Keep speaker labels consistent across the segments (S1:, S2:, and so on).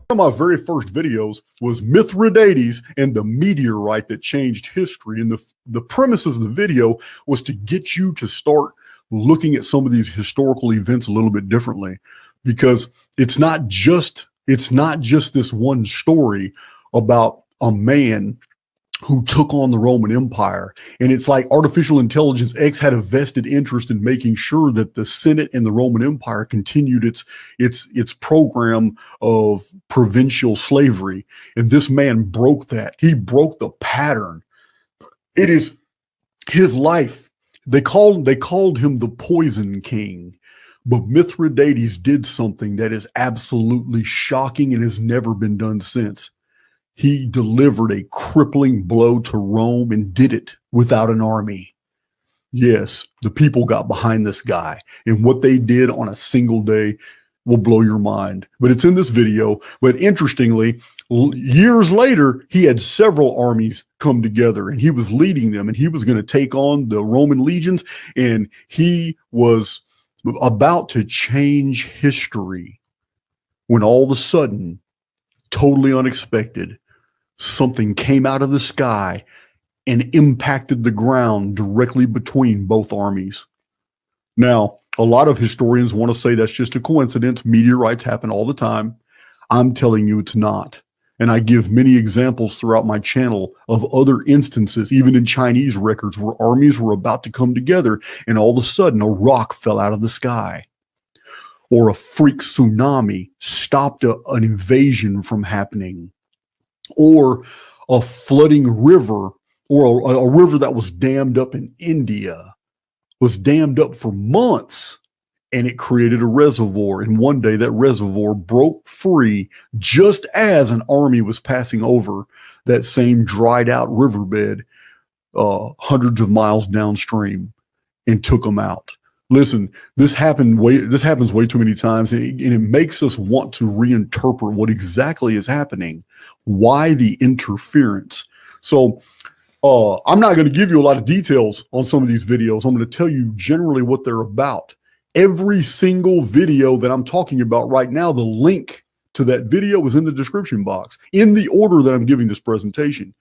S1: One of my very first videos was Mithridates and the meteorite that changed history. And the premises of the video was to get you to start looking at some of these historical events a little bit differently, because it's not just this one story about a man who took on the Roman Empire. And it's like artificial intelligence X had a vested interest in making sure that the Senate and the Roman Empire continued its program of provincial slavery. And this man broke that. He broke the pattern. It is his life. They called him the Poison King. But Mithridates did something that is absolutely shocking and has never been done since. He delivered a crippling blow to Rome and did it without an army. Yes, the people got behind this guy, and what they did on a single day will blow your mind. But it's in this video. But interestingly, years later, he had several armies come together, and he was leading them, and he was going to take on the Roman legions, and he was about to change history when all of a sudden, totally unexpected, something came out of the sky and impacted the ground directly between both armies. Now, a lot of historians want to say that's just a coincidence. Meteorites happen all the time. I'm telling you it's not. And I give many examples throughout my channel of other instances, even in Chinese records, where armies were about to come together and all of a sudden a rock fell out of the sky. Or a freak tsunami stopped an invasion from happening. Or a flooding river, or a river that was dammed up in India, was dammed up for months, and it created a reservoir. And one day that reservoir broke free just as an army was passing over that same dried out riverbed hundreds of miles downstream and took them out. Listen, this happens way too many times, and it makes us want to reinterpret what exactly is happening. Why the interference? So I'm not going to give you a lot of details on some of these videos. I'm going to tell you generally what they're about. Every single video that I'm talking about right now, the link to that video is in the description box, in the order that I'm giving this presentation.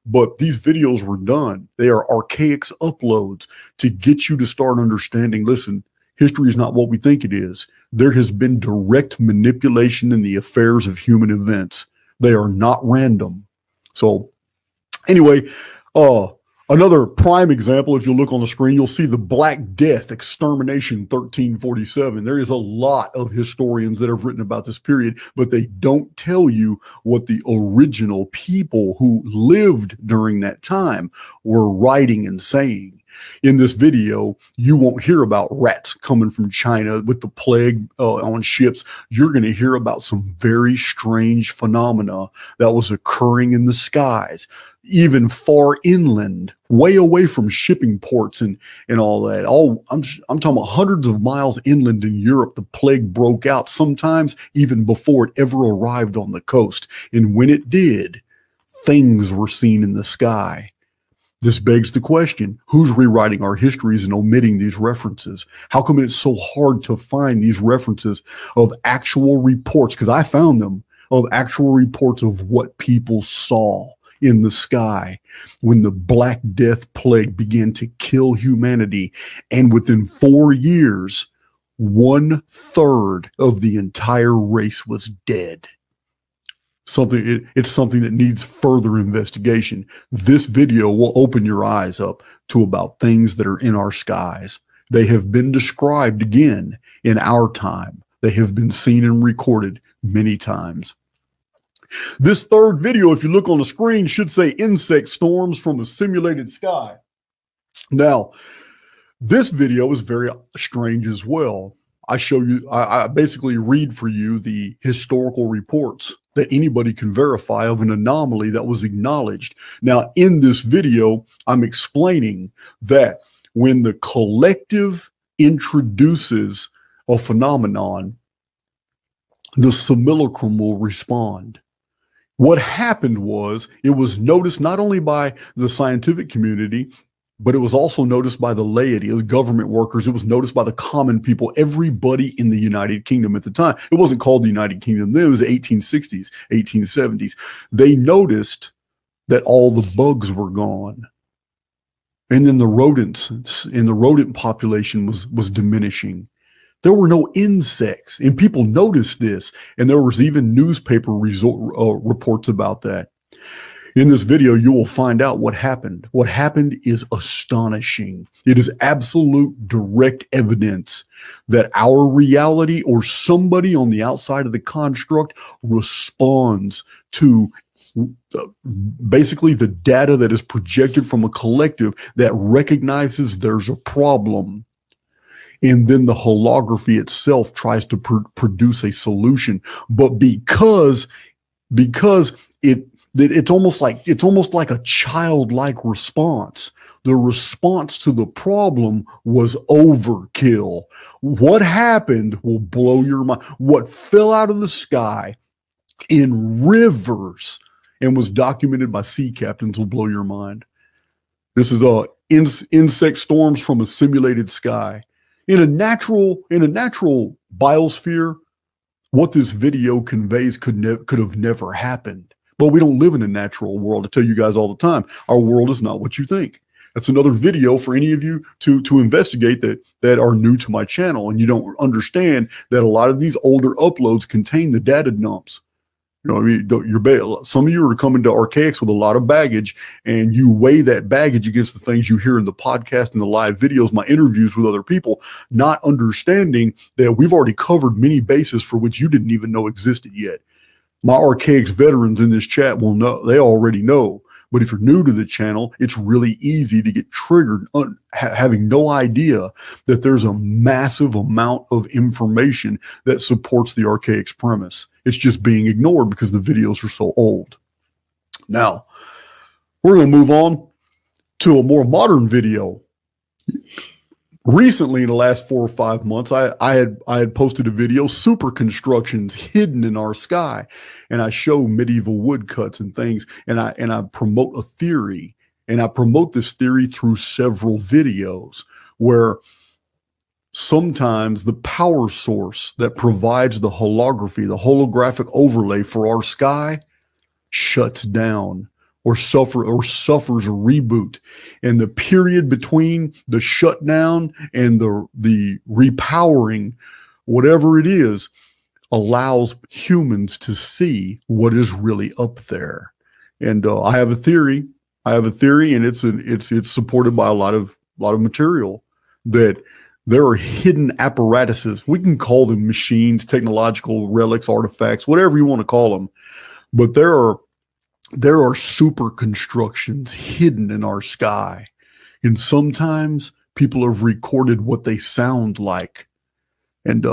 S1: But these videos were done. They are archaic uploads to get you to start understanding, listen, history is not what we think it is. There has been direct manipulation in the affairs of human events. They are not random. So anyway, another prime example, if you look on the screen, you'll see the Black Death, Extermination 1347. There is a lot of historians that have written about this period, but they don't tell you what the original people who lived during that time were writing and saying. In this video, you won't hear about rats coming from China with the plague on ships. You're going to hear about some very strange phenomena that was occurring in the skies, even far inland, way away from shipping ports and all that. I'm talking about hundreds of miles inland in Europe. The plague broke out, sometimes even before it ever arrived on the coast. And when it did, things were seen in the sky. This begs the question, who's rewriting our histories and omitting these references? How come it's so hard to find these references of actual reports? Because I found them, of actual reports of what people saw in the sky when the Black Death plague began to kill humanity. And within 4 years, 1/3 of the entire race was dead. It's something that needs further investigation. This video will open your eyes up to about things that are in our skies. They have been described again in our time. They have been seen and recorded many times. This third video, if you look on the screen, should say insect storms from a simulated sky. Now, this video is very strange as well. I basically read for you the historical reports that anybody can verify of an anomaly that was acknowledged. Now, in this video, I'm explaining that when the collective introduces a phenomenon, the simulacrum will respond. What happened was, it was noticed not only by the scientific community, but it was also noticed by the laity, the government workers. It was noticed by the common people, everybody in the United Kingdom at the time. It wasn't called the United Kingdom then, it was the 1860s, 1870s. They noticed that all the bugs were gone. And then the rodents in the rodent population was diminishing. There were no insects, and people noticed this, and there was even newspaper reports about that. In this video, you will find out what happened. What happened is astonishing. It is absolute direct evidence that our reality or somebody on the outside of the construct responds to basically the data that is projected from a collective that recognizes there's a problem. And then the holography itself tries to produce a solution. But because it's almost like a childlike response. The response to the problem was overkill. What happened will blow your mind. What fell out of the sky in rivers and was documented by sea captains will blow your mind. This is insect storms from a simulated sky. In a natural biosphere, what this video conveys could have never happened. But we don't live in a natural world. I tell you guys all the time, our world is not what you think. That's another video for any of you to investigate that are new to my channel and you don't understand that a lot of these older uploads contain the data dumps. You know, I mean, some of you are coming to Archaics with a lot of baggage, and you weigh that baggage against the things you hear in the podcast and the live videos, my interviews with other people, not understanding that we've already covered many bases for which you didn't even know existed yet. My Archaics veterans in this chat will know, they already know. But if you're new to the channel, it's really easy to get triggered having no idea that there's a massive amount of information that supports the Archaics premise. It's just being ignored because the videos are so old. Now, we're going to move on to a more modern video. Recently, in the last 4 or 5 months, I had posted a video, super constructions hidden in our sky, and I show medieval woodcuts and things, and I promote a theory, and I promote this theory through several videos where sometimes the power source that provides the holography, the holographic overlay for our sky, shuts down or suffers a reboot. And the period between the shutdown and the repowering, whatever it is, allows humans to see what is really up there. And I have a theory, and it's supported by a lot of material that there are hidden apparatuses. We can call them machines, technological relics, artifacts, whatever you want to call them. But there are super constructions hidden in our sky. And sometimes people have recorded what they sound like. And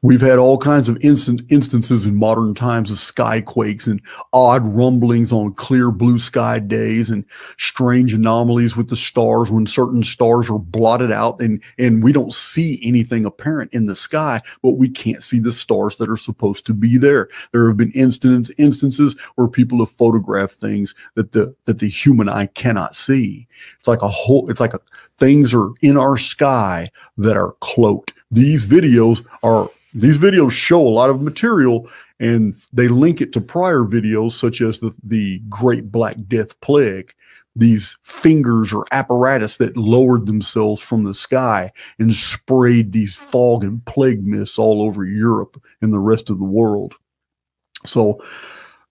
S1: we've had all kinds of instances in modern times of skyquakes and odd rumblings on clear blue sky days and strange anomalies with the stars when certain stars are blotted out and we don't see anything apparent in the sky, but we can't see the stars that are supposed to be there. There have been instances where people have photographed things that the human eye cannot see. It's like things are in our sky that are cloaked. These videos show a lot of material, and they link it to prior videos such as the Great Black Death Plague, these fingers or apparatus that lowered themselves from the sky and sprayed these fog and plague mists all over Europe and the rest of the world. So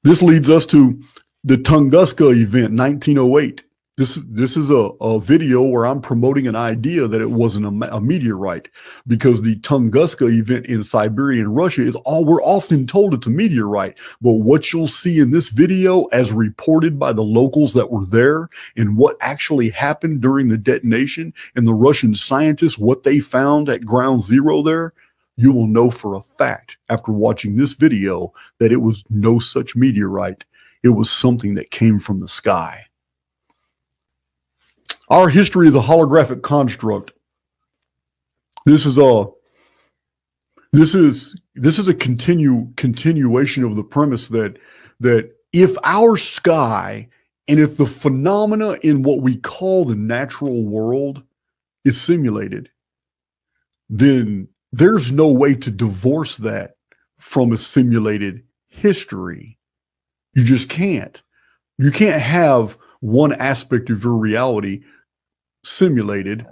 S1: this leads us to the Tunguska event, 1908. This is a video where I'm promoting an idea that it wasn't a meteorite, because the Tunguska event in Siberia and Russia we're often told it's a meteorite. But what you'll see in this video, as reported by the locals that were there, and what actually happened during the detonation, and the Russian scientists, what they found at ground zero there, you will know for a fact after watching this video that it was no such meteorite. It was something that came from the sky. Our history is a holographic construct. This is a continuation of the premise that if our sky And if the phenomena in what we call the natural world is simulated, then there's no way to divorce that from a simulated history. You just can't. You can't have one aspect of your reality simulated,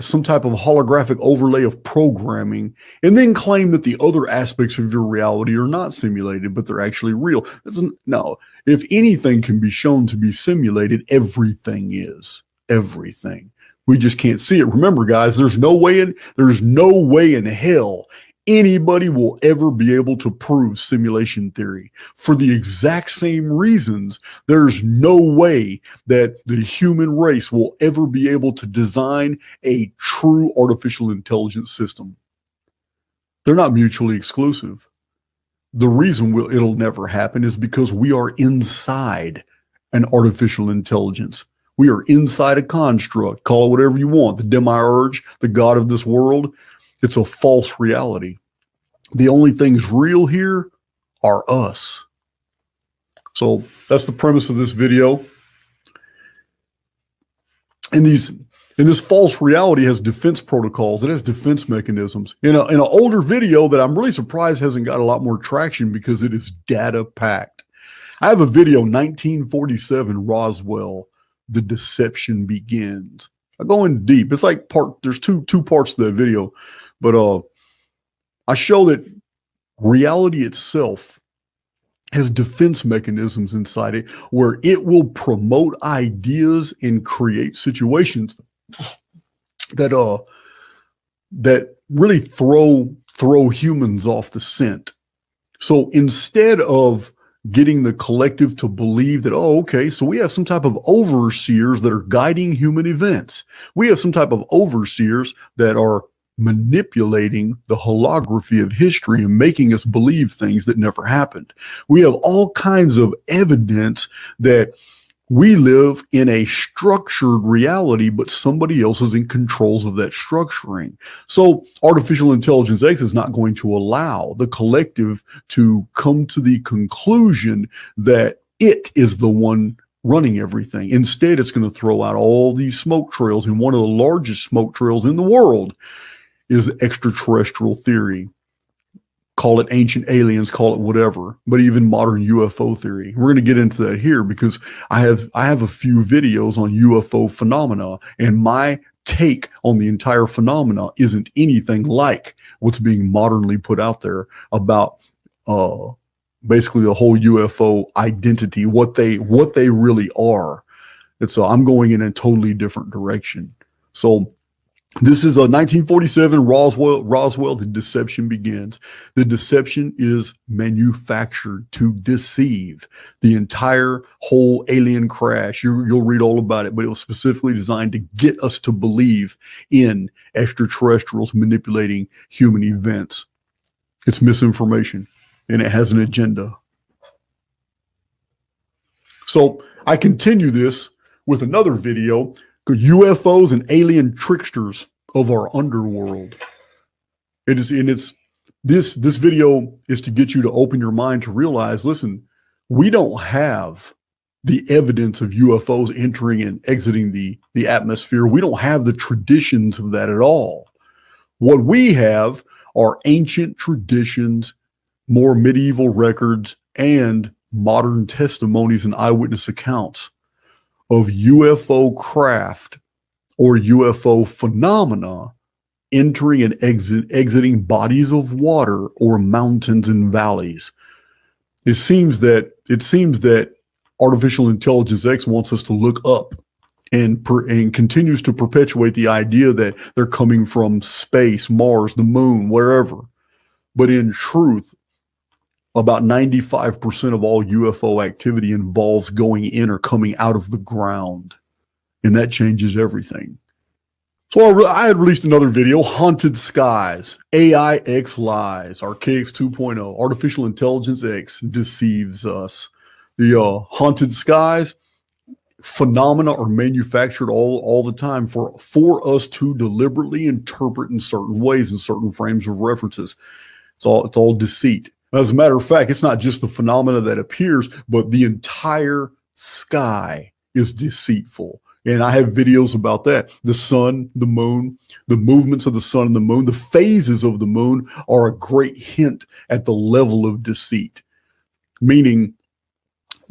S1: some type of holographic overlay of programming, and then claim that the other aspects of your reality are not simulated, but they're actually real. No, if anything can be shown to be simulated, everything is. Everything. We just can't see it. Remember, guys, there's no way in hell anybody will ever be able to prove simulation theory. For the exact same reasons, there's no way that the human race will ever be able to design a true artificial intelligence system. They're not mutually exclusive. The reason it'll never happen is because we are inside an artificial intelligence. We are inside a construct. Call it whatever you want. The demiurge, the god of this world. It's a false reality. The only things real here are us. So that's the premise of this video. And this false reality has defense protocols. It has defense mechanisms. In an older video that I'm really surprised hasn't got a lot more traction because it is data packed. I have a video, 1947 Roswell, The Deception Begins. I go in deep. It's like there's two parts to that video. But I show that reality itself has defense mechanisms inside it where it will promote ideas and create situations that really throw humans off the scent. So instead of getting the collective to believe that, oh, okay, so we have some type of overseers that are guiding human events. We have some type of overseers that are manipulating the holography of history and making us believe things that never happened. We have all kinds of evidence that we live in a structured reality, but somebody else is in controls of that structuring. So artificial intelligence X is not going to allow the collective to come to the conclusion that it is the one running everything. Instead, it's going to throw out all these smoke trails, and one of the largest smoke trails in the world is extraterrestrial theory. Call it ancient aliens, call it whatever, but even modern UFO theory. We're going to get into that here because I have a few videos on UFO phenomena, and my take on the entire phenomena isn't anything like what's being modernly put out there about basically the whole UFO identity, what they really are. And so I'm going in a totally different direction. So this is a 1947 Roswell, The Deception Begins. The deception is manufactured to deceive. The entire whole alien crash, you'll read all about it, but it was specifically designed to get us to believe in extraterrestrials manipulating human events. It's misinformation, and it has an agenda. So I continue this with another video, UFOs and alien tricksters of our underworld. This video is to get you to open your mind to realize, listen, we don't have the evidence of UFOs entering and exiting the atmosphere. We don't have the traditions of that at all. What we have are ancient traditions, more medieval records, and modern testimonies and eyewitness accounts of UFO craft or UFO phenomena entering and exiting bodies of water or mountains and valleys. It seems that artificial intelligence X wants us to look up and continues to perpetuate the idea that they're coming from space, Mars, the moon, wherever. But in truth, about 95% of all UFO activity involves going in or coming out of the ground. And that changes everything. So I had released another video, Haunted Skies, AI X Lies, Archaics 2.0, Artificial Intelligence X deceives us. The haunted skies phenomena are manufactured all the time for us to deliberately interpret in certain ways, in certain frames of references. It's all deceit. As a matter of fact, it's not just the phenomena that appears, but the entire sky is deceitful. And I have videos about that. The sun, the moon, the movements of the sun and the moon, the phases of the moon are a great hint at the level of deceit. Meaning,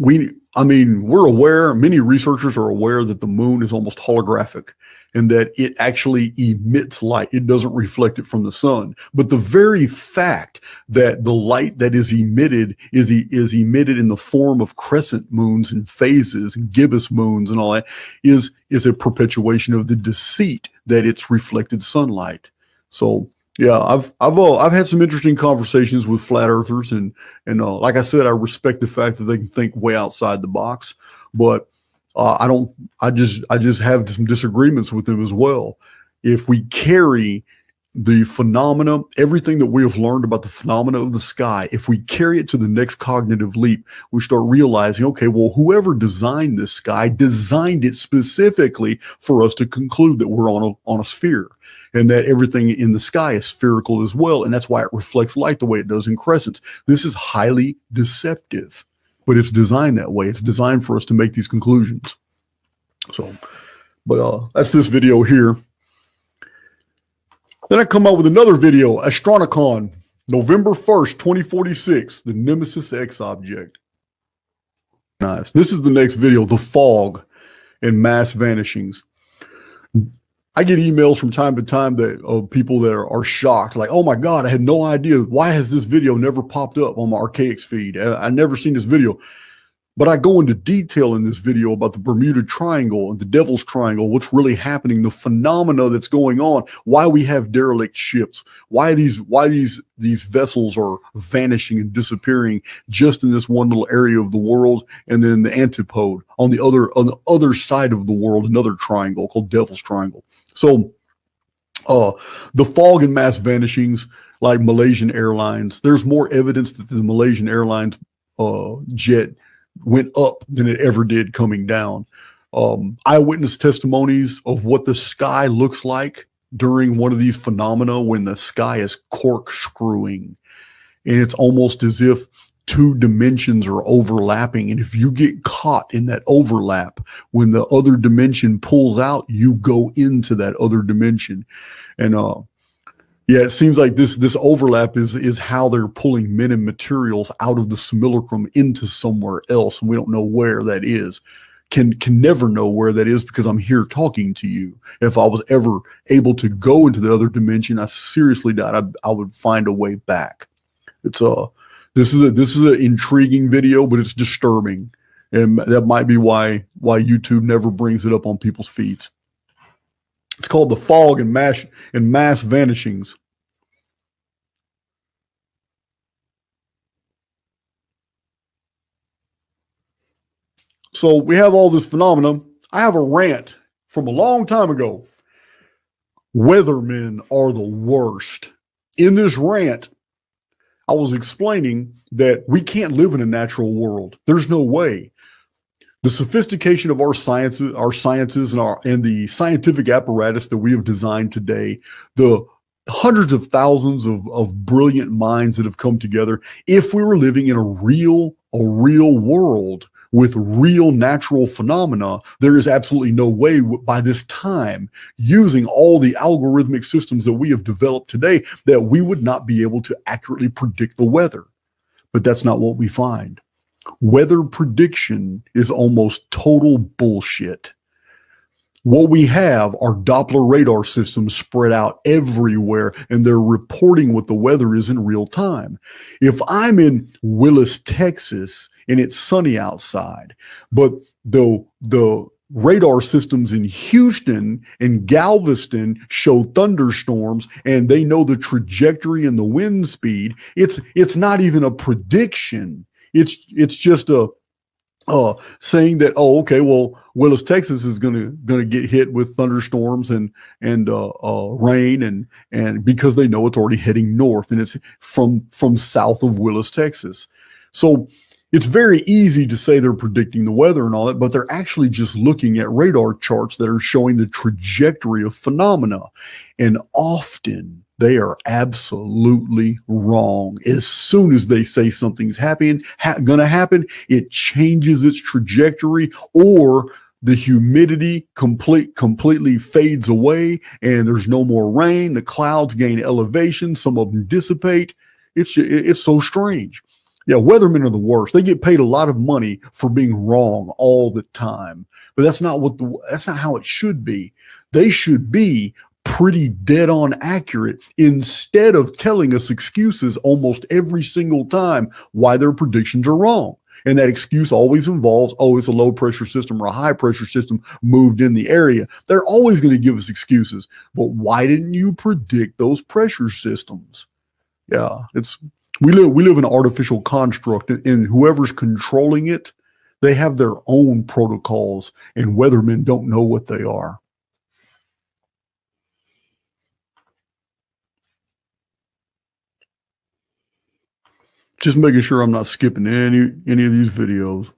S1: we're aware, many researchers are aware that the moon is almost holographic and that it actually emits light. It doesn't reflect it from the sun. But the very fact that the light that is emitted is emitted in the form of crescent moons and phases and gibbous moons and all that is a perpetuation of the deceit that it's reflected sunlight. So yeah, I've had some interesting conversations with flat earthers, and like I said, I respect the fact that they can think way outside the box, but I just have some disagreements with them as well. If we carry the phenomena, everything that we have learned about the phenomena of the sky, if we carry it to the next cognitive leap, we start realizing, okay, well, whoever designed this sky designed it specifically for us to conclude that we're on a sphere, and that everything in the sky is spherical as well. And that's why it reflects light the way it does in crescents. This is highly deceptive, but it's designed that way. It's designed for us to make these conclusions. So, but that's this video here. Then I come out with another video, Astronomicon, November 1st, 2046, the Nemesis X object. Nice. This is the next video, the fog and mass vanishings. I get emails from time to time of people that are shocked, like, oh my God, I had no idea. Why has this video never popped up on my Archaics feed? I've never seen this video. But I go into detail in this video about the Bermuda Triangle and the Devil's Triangle, what's really happening, the phenomena that's going on, why we have derelict ships, why these vessels are vanishing and disappearing just in this one little area of the world, and then the antipode on the other side of the world, another triangle called Devil's Triangle. So the fog and mass vanishings, like Malaysian Airlines, there's more evidence that the Malaysian Airlines jet went up than it ever did coming down. Eyewitness testimonies of what the sky looks like during one of these phenomena when the sky is corkscrewing, and it's almost as if two dimensions are overlapping. And if you get caught in that overlap, when the other dimension pulls out, you go into that other dimension. And yeah, it seems like this overlap is how they're pulling men and materials out of the simulacrum into somewhere else, and we don't know where that is. Can never know where that is because I'm here talking to you. If I was ever able to go into the other dimension, I seriously doubt I would find a way back. It's this is an intriguing video, but it's disturbing, and that might be why YouTube never brings it up on people's feeds. It's called the fog and mass vanishings. So we have all this phenomenon. I have a rant from a long time ago. Weathermen are the worst. In this rant, I was explaining that we can't live in a natural world. There's no way. The sophistication of our sciences and the scientific apparatus that we have designed today, the hundreds of thousands of brilliant minds that have come together, if we were living in a real world with real natural phenomena, there is absolutely no way by this time, using all the algorithmic systems that we have developed today, that we would not be able to accurately predict the weather. But that's not what we find. Weather prediction is almost total bullshit. What we have are Doppler radar systems spread out everywhere, and they're reporting what the weather is in real time. If I'm in Willis, Texas, and it's sunny outside, but the radar systems in Houston and Galveston show thunderstorms, and they know the trajectory and the wind speed, it's not even a prediction. It's just a saying that, oh, okay, well, Willis, Texas is gonna get hit with thunderstorms and rain, and because they know it's already heading north and it's from south of Willis, Texas. So it's very easy to say they're predicting the weather and all that, but they're actually just looking at radar charts that are showing the trajectory of phenomena. And often they are absolutely wrong. As soon as they say something's gonna happen, it changes its trajectory, or the humidity completely fades away and there's no more rain. The clouds gain elevation. Some of them dissipate. It's so strange. Yeah, weathermen are the worst. They get paid a lot of money for being wrong all the time, but that's not how it should be. They should be pretty dead on accurate instead of telling us excuses almost every single time why their predictions are wrong. And that excuse always involves, oh, it's a low pressure system or a high pressure system moved in the area. They're always going to give us excuses. But why didn't you predict those pressure systems? Yeah, we live in an artificial construct, and whoever's controlling it, they have their own protocols, and weathermen don't know what they are. Just making sure I'm not skipping any of these videos.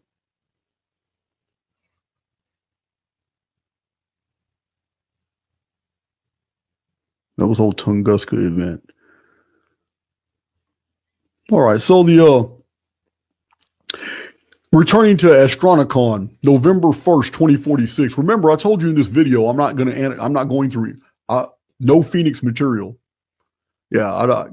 S1: That was whole Tunguska event. All right, so returning to Astronomicon, November 1st, 2046. Remember, I told you in this video, I'm not going through no Phoenix material. Yeah,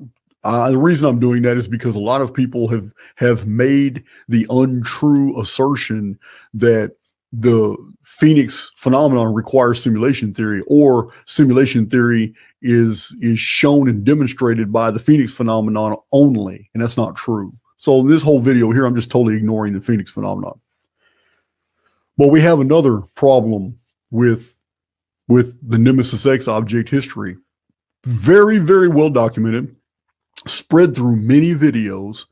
S1: the reason I'm doing that is because a lot of people have made the untrue assertion that the Phoenix phenomenon requires simulation theory, or simulation theory is shown and demonstrated by the Phoenix phenomenon only, and that's not true. So this whole video here, I'm just totally ignoring the Phoenix phenomenon. But we have another problem with the Nemesis X object history. Very, very well documented, spread through many videos.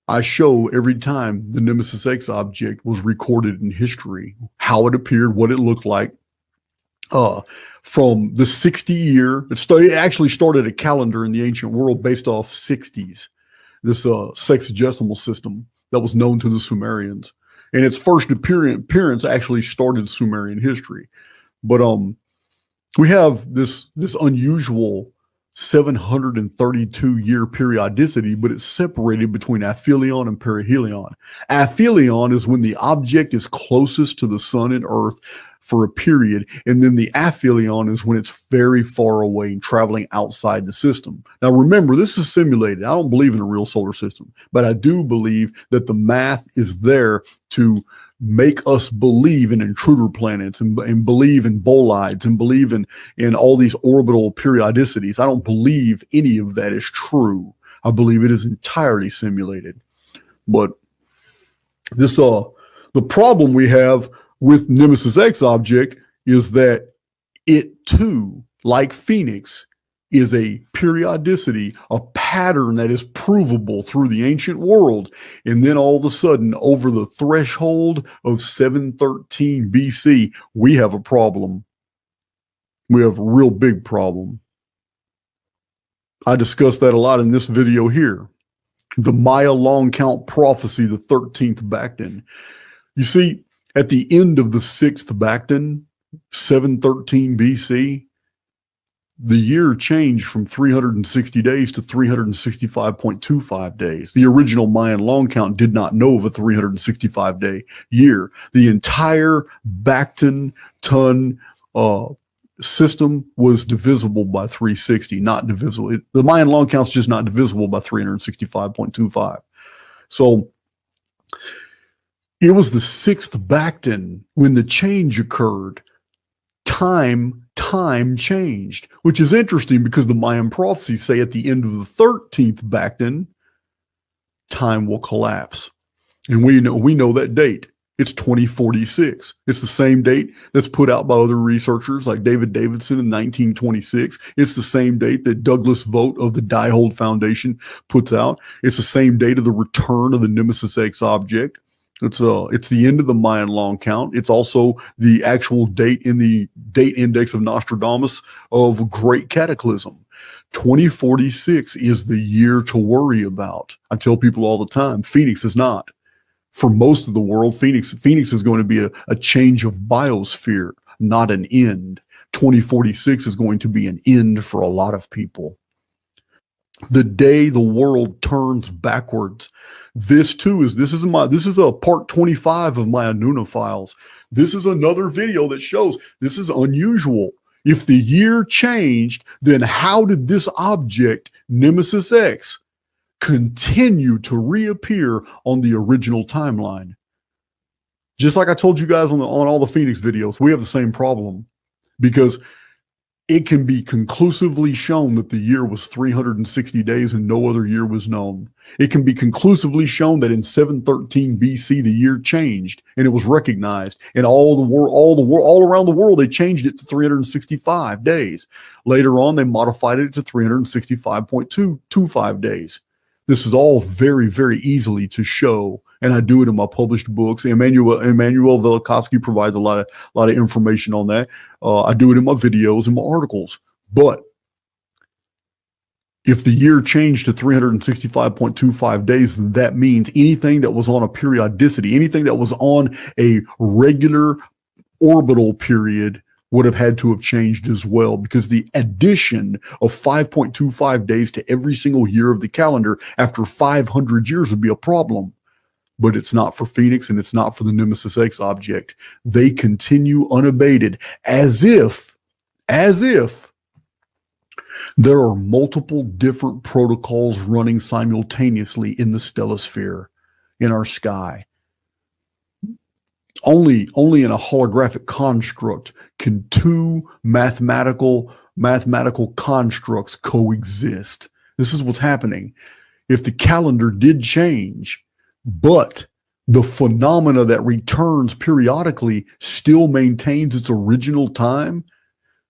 S1: I show every time the Nemesis X object was recorded in history, how it appeared, what it looked like. From the 60-year, it actually started a calendar in the ancient world based off 60s, this sexagesimal system that was known to the Sumerians. And its first appearance actually started Sumerian history. But we have this unusual 732-year periodicity, but it's separated between aphelion and perihelion. Aphelion is when the object is closest to the sun and earth for a period, and then the aphelion is when it's very far away and traveling outside the system. Now remember, this is simulated. I don't believe in a real solar system, but I do believe that the math is there to make us believe in intruder planets and believe in bolides and believe in all these orbital periodicities. I don't believe any of that is true. I believe it is entirely simulated. But this the problem we have with Nemesis X object is that it too, like Phoenix, is a periodicity, a pattern that is provable through the ancient world. And then all of a sudden, over the threshold of 713 BC, we have a problem. We have a real big problem. I discussed that a lot in this video here. The Maya long count prophecy, the 13th Bacton. You see, at the end of the 6th Bacton, 713 BC, the year changed from 360 days to 365.25 days. The original Mayan long count did not know of a 365-day year. The entire Bacton ton system was divisible by 360, not divisible. The Mayan long count's just not divisible by 365.25. So it was the 6th Bacton when the change occurred. Time changed, which is interesting because the Mayan prophecies say at the end of the 13th Bacton, time will collapse. And we know that date. It's 2046. It's the same date that's put out by other researchers like David Davidson in 1926. It's the same date that Douglas Vogt of the Diehold Foundation puts out. It's the same date of the return of the Nemesis X object. It's the end of the Mayan long count. It's also the actual date in the date index of Nostradamus of Great Cataclysm. 2046 is the year to worry about. I tell people all the time, Phoenix is not. For most of the world, Phoenix is going to be a change of biosphere, not an end. 2046 is going to be an end for a lot of people. The day the world turns backwards. This is a part 25 of my Anuna files. This is another video that shows this is unusual. If the year changed, then how did this object, Nemesis X, continue to reappear on the original timeline? Just like I told you guys on all the Phoenix videos, we have the same problem, because it can be conclusively shown that the year was 360 days and no other year was known. It can be conclusively shown that in 713 BC, the year changed and it was recognized, and all around the world, they changed it to 365 days. Later on, they modified it to 365.25 days. This is all very, very easily to show, and I do it in my published books. Emmanuel Velikovsky provides a lot of information on that. I do it in my videos and my articles. But if the year changed to 365.25 days, then that means anything that was on a periodicity, anything that was on a regular orbital period, would have had to have changed as well, because the addition of 5.25 days to every single year of the calendar after 500 years would be a problem. But it's not for Phoenix, and it's not for the Nemesis X object. They continue unabated, as if there are multiple different protocols running simultaneously in the stellosphere, in our sky. Only in a holographic construct can two mathematical constructs coexist. This is what's happening. If the calendar did change, but the phenomena that returns periodically still maintains its original time,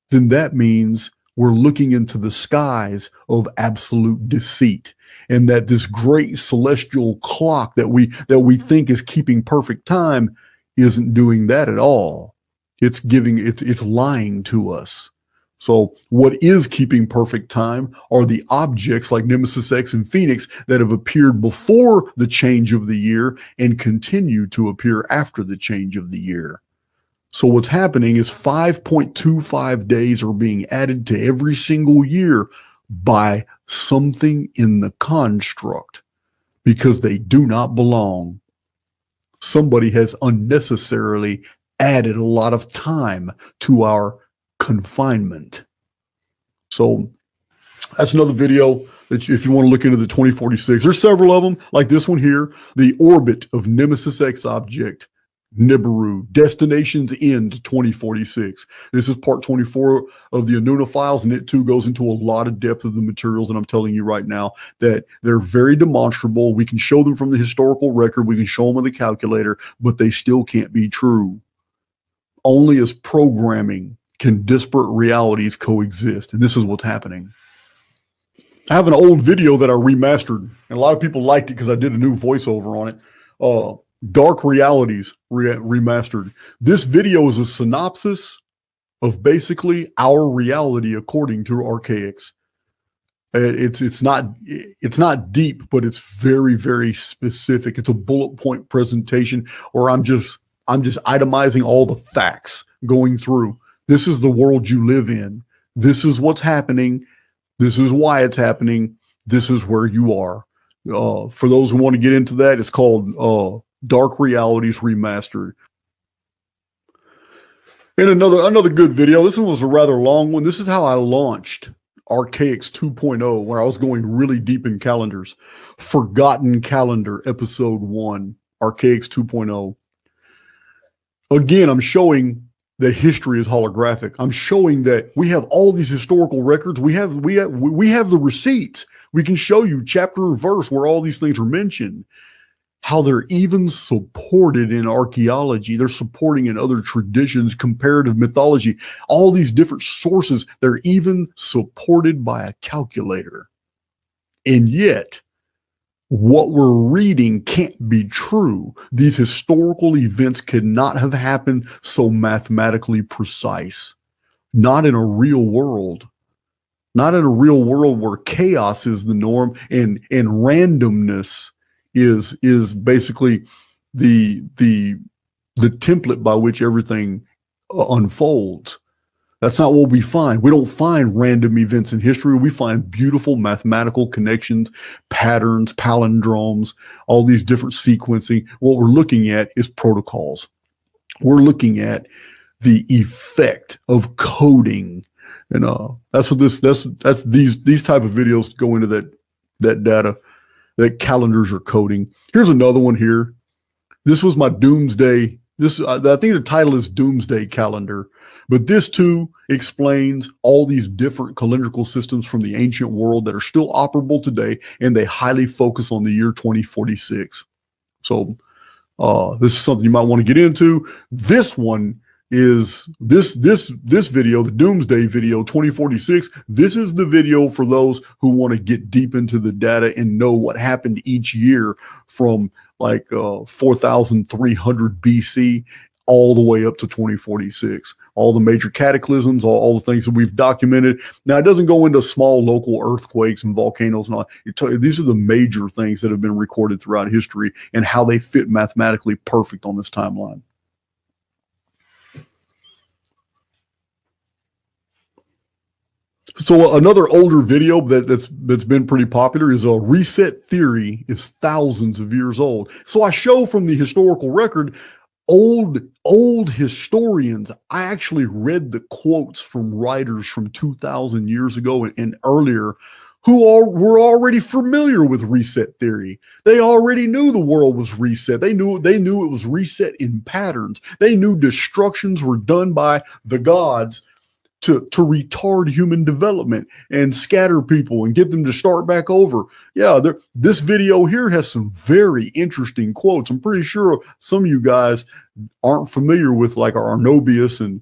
S1: then that means we're looking into the skies of absolute deceit, and that this great celestial clock that we think is keeping perfect time isn't doing that at all. It's lying to us. So what is keeping perfect time are the objects like Nemesis X and Phoenix that have appeared before the change of the year and continue to appear after the change of the year. So what's happening is 5.25 days are being added to every single year by something in the construct, because they do not belong. Somebody has unnecessarily added a lot of time to our confinement. So that's another video that if you want to look into the 2046, there's several of them, like this one here, the orbit of Nemesis X object, Nibiru, destinations end 2046. This is part 24 of the Anuna files, and it too goes into a lot of depth of the materials that I'm telling you right now, that they're very demonstrable. We can show them from the historical record, we can show them with a calculator, but they still can't be true. Only as programming can disparate realities coexist, and this is what's happening. I have an old video that I remastered, and a lot of people liked it because I did a new voiceover on it. Dark Realities Remastered. This video is a synopsis of basically our reality according to Archaics. It's not deep, but it's very, very specific. It's a bullet point presentation where I'm just itemizing all the facts going through. This is the world you live in. This is what's happening. This is why it's happening. This is where you are. For those who want to get into that, it's called Dark Realities Remastered. And another good video. This one was a rather long one. This is how I launched Archaics 2.0, where I was going really deep in calendars. Forgotten Calendar, Episode 1, Archaics 2.0. Again, I'm showing that history is holographic. I'm showing that we have all these historical records. We have the receipts. We can show you chapter and verse where all these things are mentioned. How they're even supported in archaeology. They're supporting in other traditions, comparative mythology, all these different sources. They're even supported by a calculator. And yet, what we're reading can't be true. These historical events could not have happened so mathematically precise. Not in a real world. Not in a real world where chaos is the norm and randomness is basically the template by which everything unfolds. That's not what we find. We don't find random events in history. We find beautiful mathematical connections, patterns, palindromes, all these different sequencing. What we're looking at is protocols. We're looking at the effect of coding. And that's what these type of videos go into that data, that calendars are coding. Here's another one here. This was my doomsday. I think the title is Doomsday Calendar. But this too explains all these different calendrical systems from the ancient world that are still operable today, and they highly focus on the year 2046. So this is something you might want to get into. This one is this video, the Doomsday video 2046. This is the video for those who want to get deep into the data and know what happened each year from like 4,300 BC all the way up to 2046. All the major cataclysms, all the things that we've documented. Now, it doesn't go into small local earthquakes and volcanoes and all. These are the major things that have been recorded throughout history and how they fit mathematically perfect on this timeline. So another older video that's been pretty popular is a reset theory is thousands of years old. So I show from the historical record, old historians. I actually read the quotes from writers from 2,000 years ago and earlier who were already familiar with reset theory. They already knew the world was reset. They knew it was reset in patterns. They knew destructions were done by the gods to retard human development and scatter people and get them to start back over. Yeah, this video here has some very interesting quotes. I'm pretty sure some of you guys aren't familiar with like our Arnobius and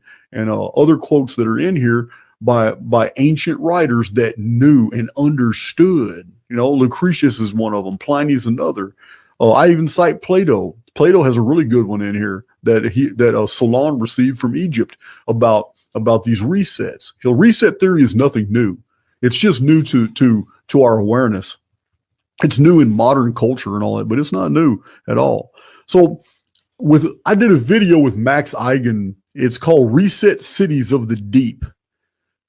S1: other quotes that are in here by ancient writers that knew and understood. You know, Lucretius is one of them. Pliny's another. I even cite Plato. Plato has a really good one in here that Solon received from Egypt about these resets. So reset theory is nothing new. It's just new to our awareness. It's new in modern culture and all that, but it's not new at all. So I did a video with Max Eigen. It's called Reset Cities of the Deep.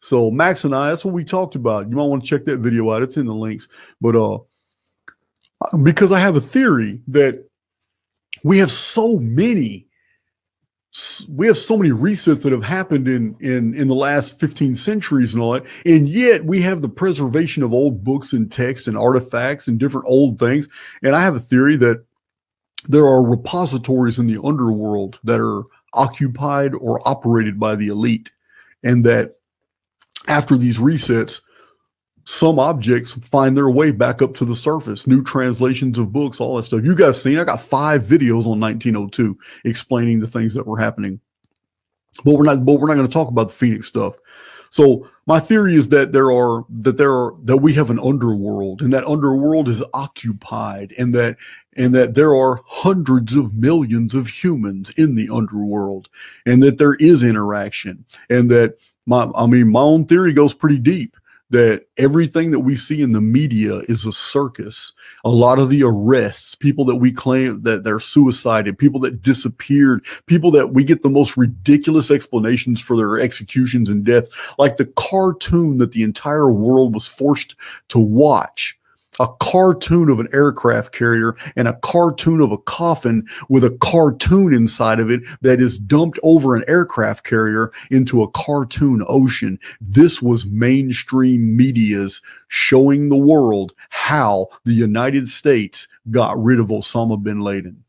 S1: So Max and I, that's what we talked about. You might want to check that video out. It's in the links. But because I have a theory that we have so many resets that have happened in the last 15 centuries and all that, and yet we have the preservation of old books and texts and artifacts and different old things. And I have a theory that there are repositories in the underworld that are occupied or operated by the elite, and that after these resets, some objects find their way back up to the surface, new translations of books, all that stuff. You guys seen, I got 5 videos on 1902 explaining the things that were happening. But we're not going to talk about the Phoenix stuff. So my theory is that that we have an underworld, and that underworld is occupied, and that there are hundreds of millions of humans in the underworld, and that there is interaction, and that my own theory goes pretty deep. That everything that we see in the media is a circus. A lot of the arrests, people that we claim that they're suicided, people that disappeared, people that we get the most ridiculous explanations for their executions and death, like the cartoon that the entire world was forced to watch. A cartoon of an aircraft carrier and a cartoon of a coffin with a cartoon inside of it that is dumped over an aircraft carrier into a cartoon ocean. This was mainstream media's showing the world how the United States got rid of Osama bin Laden.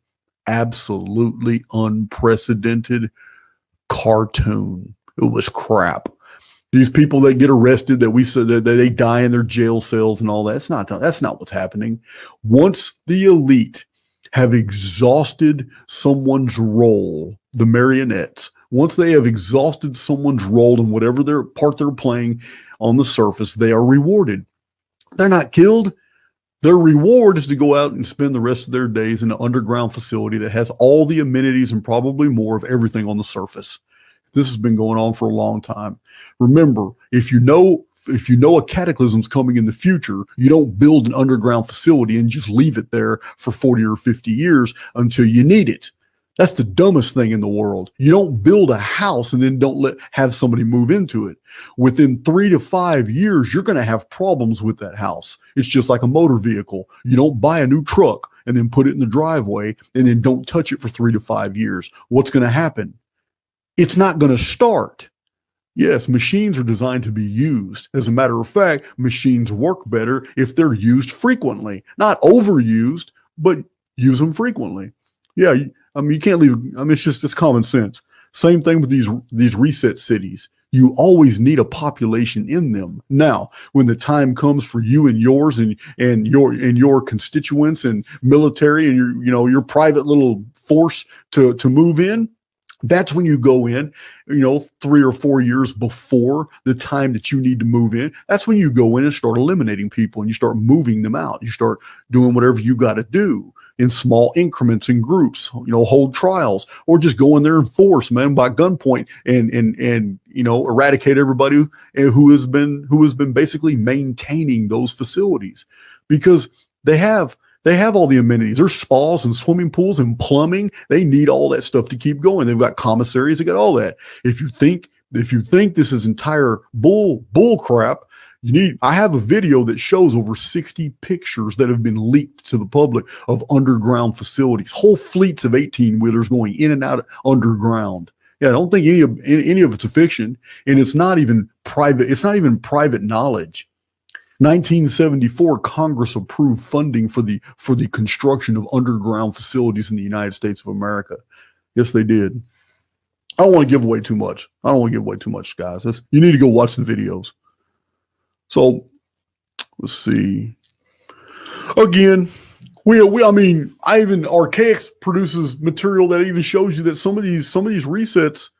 S1: Absolutely unprecedented cartoon. It was crap. These people that get arrested, that we said that they die in their jail cells and all that. That's not what's happening. Once the elite have exhausted someone's role, the marionettes, once they have exhausted someone's role in whatever their part they're playing on the surface, they are rewarded. They're not killed. Their reward is to go out and spend the rest of their days in an underground facility that has all the amenities and probably more of everything on the surface. This has been going on for a long time. Remember, if you know if you know a cataclysm's coming in the future, you don't build an underground facility and just leave it there for 40 or 50 years until you need it. That's the dumbest thing in the world. You don't build a house and then don't have somebody move into it. Within 3 to 5 years, you're going to have problems with that house. It's just like a motor vehicle. You don't buy a new truck and then put it in the driveway and then don't touch it for 3 to 5 years. What's going to happen? It's not going to start. Yes, machines are designed to be used. As a matter of fact, machines work better if they're used frequently. Not overused, but use them frequently. Yeah, I mean, you can't leave. I mean, it's common sense. Same thing with these reset cities. You always need a population in them. Now, when the time comes for you and yours and your constituents and military and your private little force to move in, that's when you go in, 3 or 4 years before the time that you need to move in. That's when you go in and start eliminating people and you start moving them out. You start doing whatever you got to do in small increments and groups, hold trials, or just go in there and force, man, by gunpoint and eradicate everybody who has been basically maintaining those facilities, because they have all the amenities. There's spas and swimming pools and plumbing. They need all that stuff to keep going. They've got commissaries. They got all that. If you think this is entire bull crap, I have a video that shows over 60 pictures that have been leaked to the public of underground facilities, whole fleets of 18-wheelers going in and out underground. Yeah, I don't think any of it's a fiction, and it's not even private. It's not even private knowledge. 1974, Congress approved funding for the construction of underground facilities in the United States of America. Yes, they did. I don't want to give away too much. Guys. You need to go watch the videos. So let's see. Again, Archaics produces material that even shows you that some of these resets,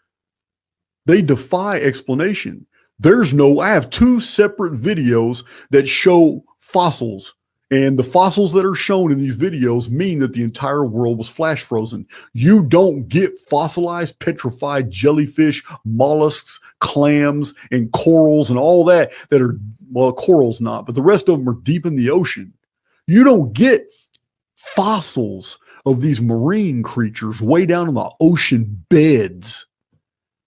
S1: they defy explanation. I have 2 separate videos that show fossils, and the fossils that are shown in these videos mean that the entire world was flash frozen. You don't get fossilized, petrified jellyfish, mollusks, clams, and corals and all that are, well, corals not, but the rest of them are deep in the ocean. You don't get fossils of these marine creatures way down in the ocean beds.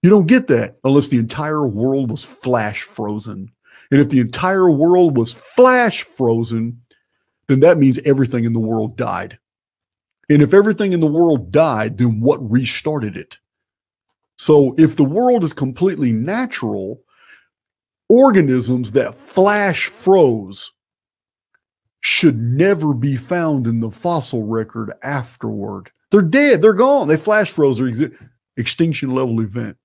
S1: You don't get that unless the entire world was flash frozen. And if the entire world was flash frozen, then that means everything in the world died. And if everything in the world died, then what restarted it? So if the world is completely natural, organisms that flash froze should never be found in the fossil record afterward. They're dead. They're gone. They flash froze. They're extinction level event.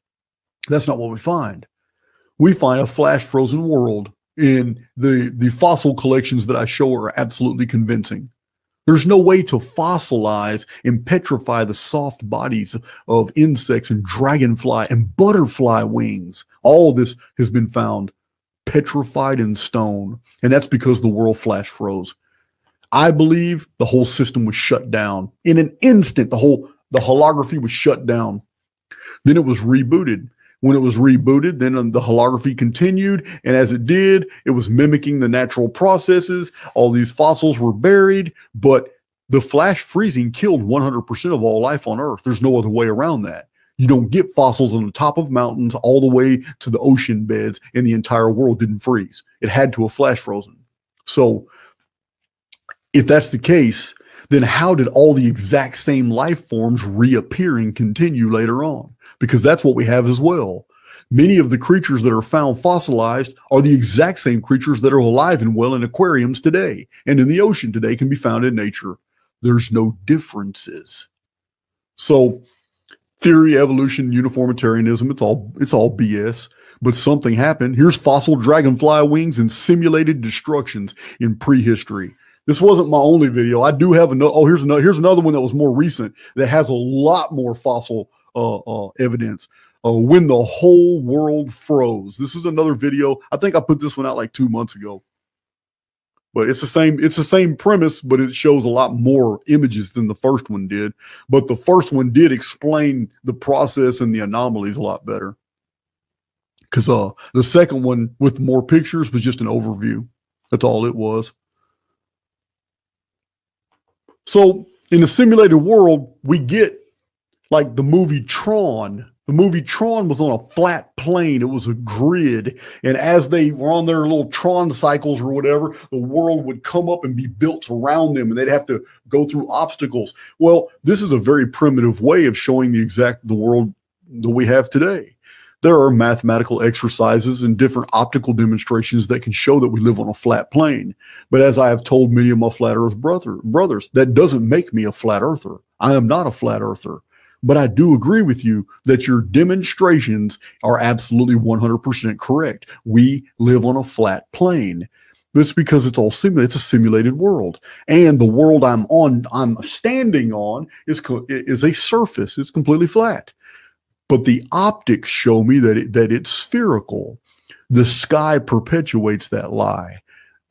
S1: That's not what we find. We find a flash frozen world, and the fossil collections that I show are absolutely convincing. There's no way to fossilize and petrify the soft bodies of insects and dragonfly and butterfly wings. All of this has been found petrified in stone, and that's because the world flash froze. I believe the whole system was shut down. In an instant, the holography was shut down. Then it was rebooted. When it was rebooted, then the holography continued, and as it did, it was mimicking the natural processes. All these fossils were buried, but the flash freezing killed 100% of all life on Earth. There's no other way around that. You don't get fossils on the top of mountains all the way to the ocean beds, and the entire world didn't freeze. It had to have flash frozen. So if that's the case, then how did all the exact same life forms reappear and continue later on? Because that's what we have as well. Many of the creatures that are found fossilized are the exact same creatures that are alive and well in aquariums today and in the ocean today, can be found in nature. There's no differences. So theory, evolution, uniformitarianism, it's all BS, but something happened. Here's fossil dragonfly wings and simulated destructions in prehistory. This wasn't my only video. I do have another. Oh, here's another one that was more recent that has a lot more fossil evidence. When the whole world froze. This is another video. I think I put this one out like 2 months ago. But it's the same premise, but it shows a lot more images than the first one did. But the first one did explain the process and the anomalies a lot better. Because the second one with more pictures was just an overview. That's all it was. So in the simulated world, we get like the movie Tron. The movie Tron was on a flat plane. It was a grid. And as they were on their little Tron cycles or whatever, the world would come up and be built around them, and they'd have to go through obstacles. Well, this is a very primitive way of showing the world that we have today. There are mathematical exercises and different optical demonstrations that can show that we live on a flat plane. But as I have told many of my flat earth brothers, that doesn't make me a flat earther. I am not a flat earther. But I do agree with you that your demonstrations are absolutely 100% correct. We live on a flat plane. It's because it's all simulated. It's a simulated world. And the world I'm standing on is a surface. It's completely flat. But the optics show me that it's spherical. The sky perpetuates that lie.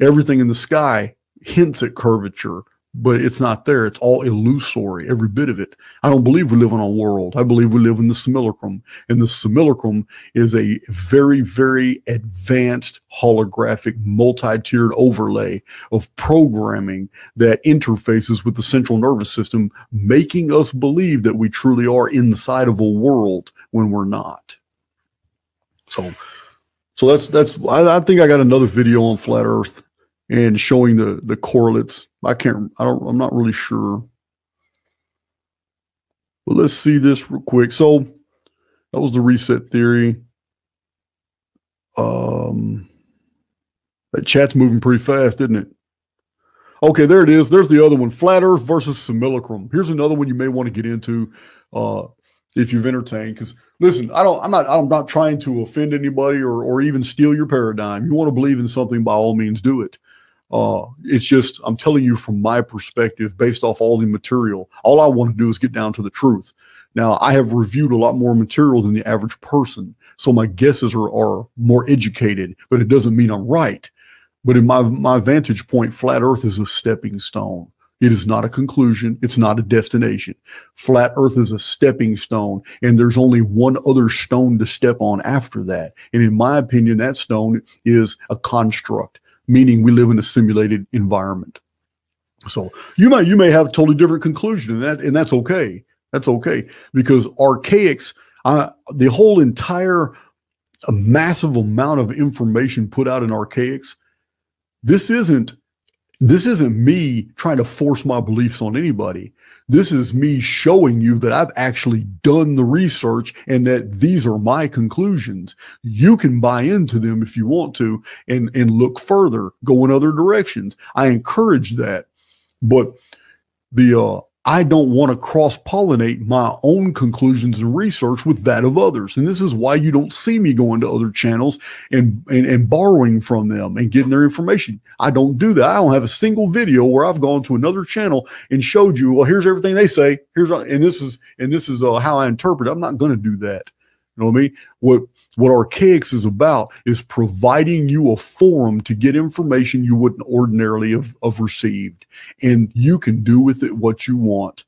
S1: Everything in the sky hints at curvature, but it's not there. It's all illusory, every bit of it. I don't believe we live on a world. I believe we live in the Simulacrum. And the Simulacrum is a very, very advanced holographic multi-tiered overlay of programming that interfaces with the central nervous system, making us believe that we truly are inside of a world when we're not. So that's I think I got another video on flat Earth and showing the correlates. I'm not really sure. But let's see this real quick. So that was the reset theory. That chat's moving pretty fast, isn't it? Okay, there it is. There's the other one. Flat Earth versus Simulacrum. Here's another one you may want to get into if you've entertained. Because listen, I'm not trying to offend anybody or even steal your paradigm. You want to believe in something, by all means, do it. It's just, I'm telling you from my perspective, based off all the material. All I want to do is get down to the truth. Now, I have reviewed a lot more material than the average person, so my guesses are more educated, but it doesn't mean I'm right. But in my vantage point, flat Earth is a stepping stone. It is not a conclusion. It's not a destination. Flat Earth is a stepping stone, and there's only one other stone to step on after that. And in my opinion, that stone is a construct, meaning we live in a simulated environment. So you may have a totally different conclusion, and that's okay. That's okay, because archaics, the whole entire massive amount of information put out in archaics, this isn't me trying to force my beliefs on anybody. This is me showing you that I've actually done the research and that these are my conclusions. You can buy into them if you want to and look further, go in other directions. I encourage that. But I don't want to cross-pollinate my own conclusions and research with that of others. And this is why you don't see me going to other channels and borrowing from them and getting their information. I don't do that. I don't have a single video where I've gone to another channel and showed you, well, here's everything they say. And this is how I interpret it. I'm not going to do that. You know what I mean? What Archaics is about is providing you a forum to get information you wouldn't ordinarily have received. And you can do with it what you want.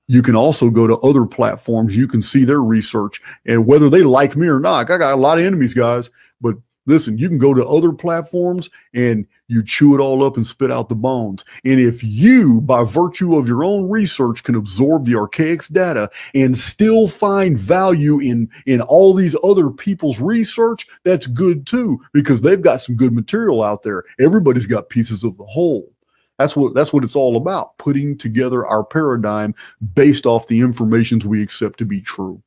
S1: You can also go to other platforms. You can see their research. And whether they like me or not, I got a lot of enemies, guys. But listen, you can go to other platforms and you chew it all up and spit out the bones. And if you, by virtue of your own research, can absorb the Archaics data and still find value in all these other people's research, that's good too, because they've got some good material out there. Everybody's got pieces of the whole. That's what it's all about, putting together our paradigm based off the informations we accept to be true.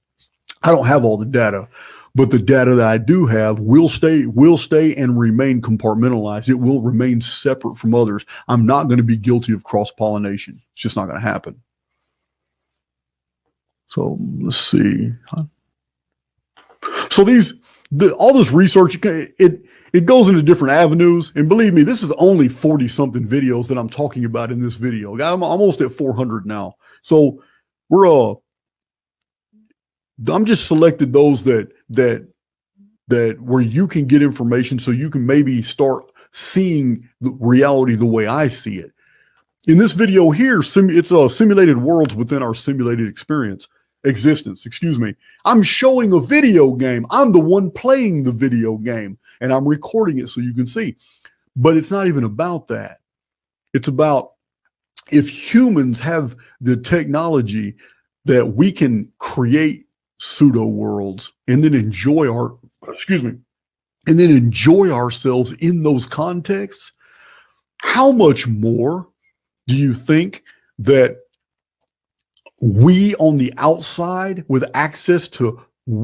S1: I don't have all the data, but the data that I do have will stay and remain compartmentalized. It will remain separate from others. I'm not going to be guilty of cross-pollination. It's just not going to happen. So let's see. So all this research, it goes into different avenues. And believe me, this is only 40-something videos that I'm talking about in this video. I'm almost at 400 now. So I'm just selected those that where you can get information so you can maybe start seeing the reality the way I see it. In this video here, it's simulated worlds within our simulated experience. existence, excuse me. I'm showing a video game. I'm the one playing the video game, and I'm recording it so you can see. But it's not even about that. It's about if humans have the technology that we can create pseudo worlds and then enjoy ourselves in those contexts, how much more do you think that we on the outside with access to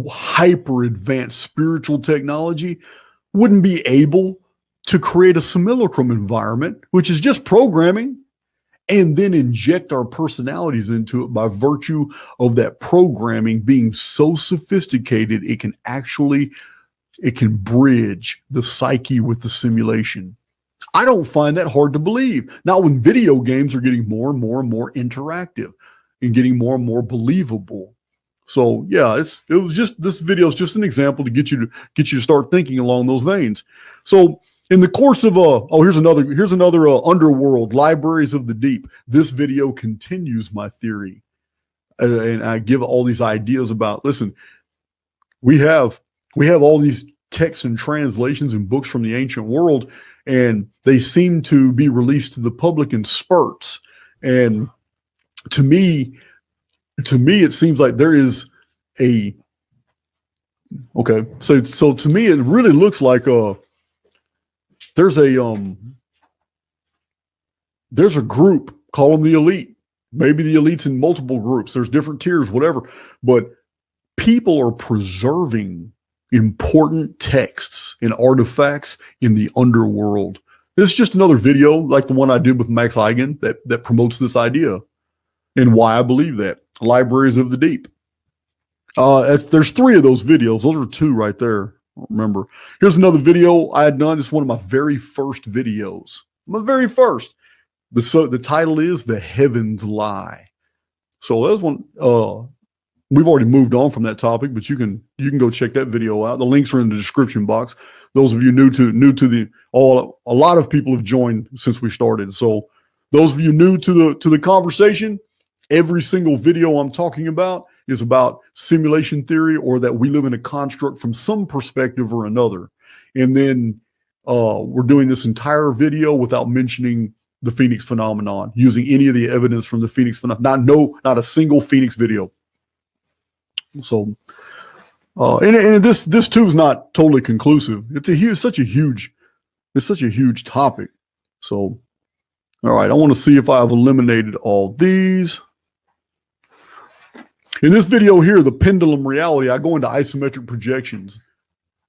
S1: hyper advanced spiritual technology wouldn't be able to create a simulacrum environment, which is just programming, and then inject our personalities into it by virtue of that programming being so sophisticated it can bridge the psyche with the simulation. I don't find that hard to believe. Now, when video games are getting more and more and more interactive and getting more and more believable. So yeah, this video is just an example to get you to start thinking along those veins. So in the course of here's another underworld, libraries of the deep. This video continues my theory, and I give all these ideas about. Listen, we have all these texts and translations and books from the ancient world, and they seem to be released to the public in spurts. And to me, it seems like there is a okay. So to me, it really looks like there's a group, call them the elite. Maybe the elite's in multiple groups. There's different tiers, whatever. But people are preserving important texts and artifacts in the underworld. This is just another video like the one I did with Max Eigen that promotes this idea and why I believe that. Libraries of the Deep. There's 3 of those videos. Those are 2 right there. I don't remember. Here's another video I had done. It's one of my very first videos. My very first. The title is The Heavens Lie. So that's one. We've already moved on from that topic, but you can go check that video out. The links are in the description box. Those of you new to the a lot of people have joined since we started. So those of you new to the conversation, every single video I'm talking about is about simulation theory, or that we live in a construct from some perspective or another. And then we're doing this entire video without mentioning the Phoenix phenomenon, using any of the evidence from the Phoenix phenomenon. Not a single Phoenix video. So, and this too is not totally conclusive. It's such a huge topic. So, all right, I want to see if I have eliminated all these. In this video here, the pendulum reality, I go into isometric projections.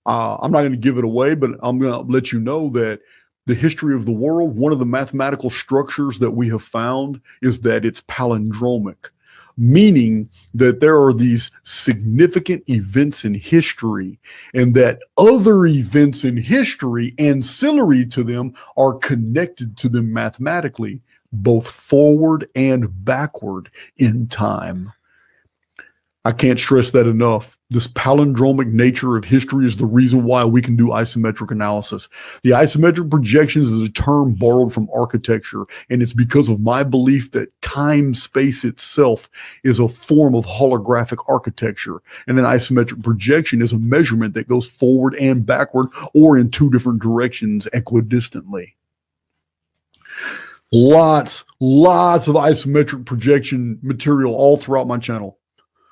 S1: I'm not going to give it away, but I'm going to let you know that the history of the world, one of the mathematical structures that we have found is that it's palindromic, meaning that there are these significant events in history, and that other events in history ancillary to them are connected to them mathematically, both forward and backward in time. I can't stress that enough. This palindromic nature of history is the reason why we can do isometric analysis. The isometric projections is a term borrowed from architecture, and it's because of my belief that time-space itself is a form of holographic architecture, and an isometric projection is a measurement that goes forward and backward, or in 2 different directions equidistantly. Lots of isometric projection material all throughout my channel.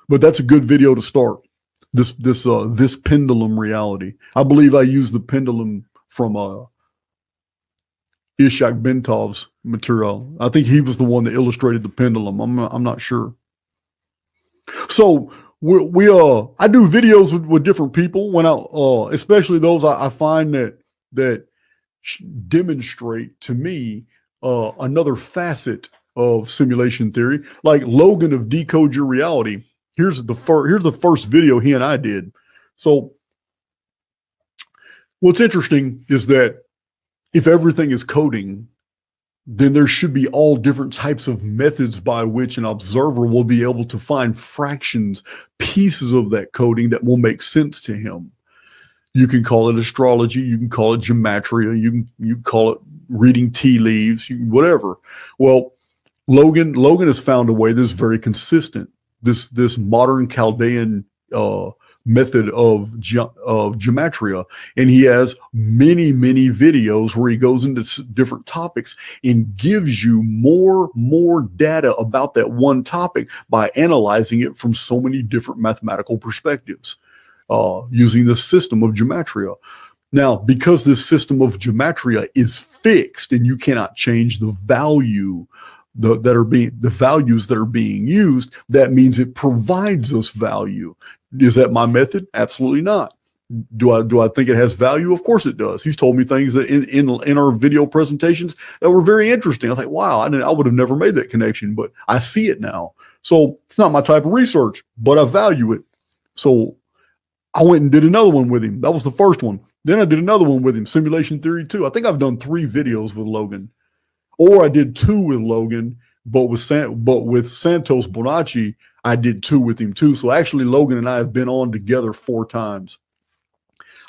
S1: But that's a good video to start. This pendulum reality. I believe I used the pendulum from Ishak Bentov's material. I think he was the one that illustrated the pendulum. I'm not sure. So I do videos with different people when especially those I find that demonstrate to me another facet of simulation theory, like Logan of Decode Your Reality. Here's the first video he and I did. So what's interesting is that if everything is coding, then there should be all different types of methods by which an observer will be able to find fractions, pieces of that coding that will make sense to him. You can call it astrology, you can call it gematria, you can call it reading tea leaves, whatever. Well, Logan has found a way that's very consistent. this modern Chaldean method of gematria, and he has many videos where he goes into different topics and gives you more data about that one topic by analyzing it from so many different mathematical perspectives, using the system of gematria. Now, because this system of gematria is fixed and you cannot change the value the values that are being used, that means it provides us value. Is that my method? Absolutely not. Do I think it has value? Of course it does. He's told me things that in our video presentations that were very interesting. I was like, wow, I would have never made that connection, but I see it now. So it's not my type of research, but I value it. So I went and did another one with him. That was the first one. Then I did another one with him, Simulation Theory 2. I think I've done 3 videos with Logan, or I did 2 with Logan, but with Santos Bonacci, I did 2 with him too. So actually Logan and I have been on together 4 times.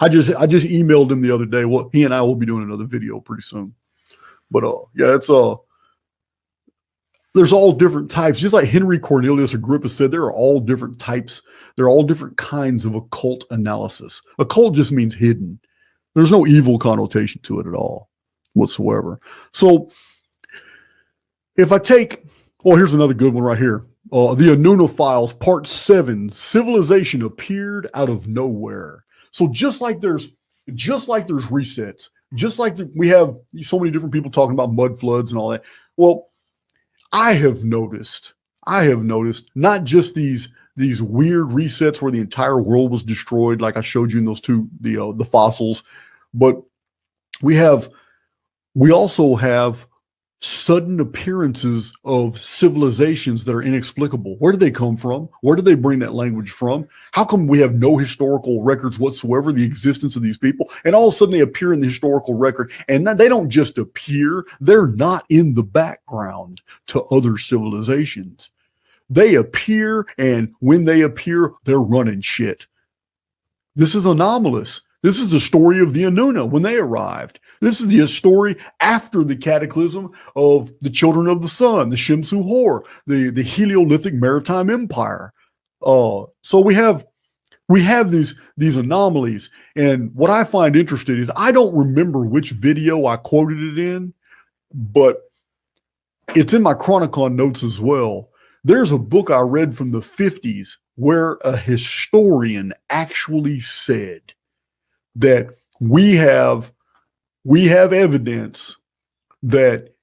S1: I just emailed him the other day. Well, he and I will be doing another video pretty soon. But yeah, it's there's all different types. Just like Henry Cornelius Agrippa said, there are all different types. There are all different kinds of occult analysis. Occult just means hidden. There's no evil connotation to it at all whatsoever. So if I take, well, here's another good one right here. The Anuna Files, Part 7, Civilization Appeared Out of Nowhere. So just like there's resets, just like we have so many different people talking about mud floods and all that. Well, I have noticed not just these weird resets where the entire world was destroyed, like I showed you in those 2, the fossils, but we also have sudden appearances of civilizations that are inexplicable. Where did they come from? Where did they bring that language from? How come we have no historical records whatsoever, the existence of these people? And all of a sudden they appear in the historical record, and they don't just appear, they're not in the background to other civilizations. They appear, and when they appear, they're running shit. This is anomalous. This is the story of the Anuna when they arrived. This is the story after the cataclysm of the children of the sun, the Shimsu Hor, the Heliolithic Maritime Empire. So we have these anomalies. And what I find interesting is I don't remember which video I quoted it in, but it's in my Chronicon notes as well. There's a book I read from the 50s where a historian actually said that we have evidence that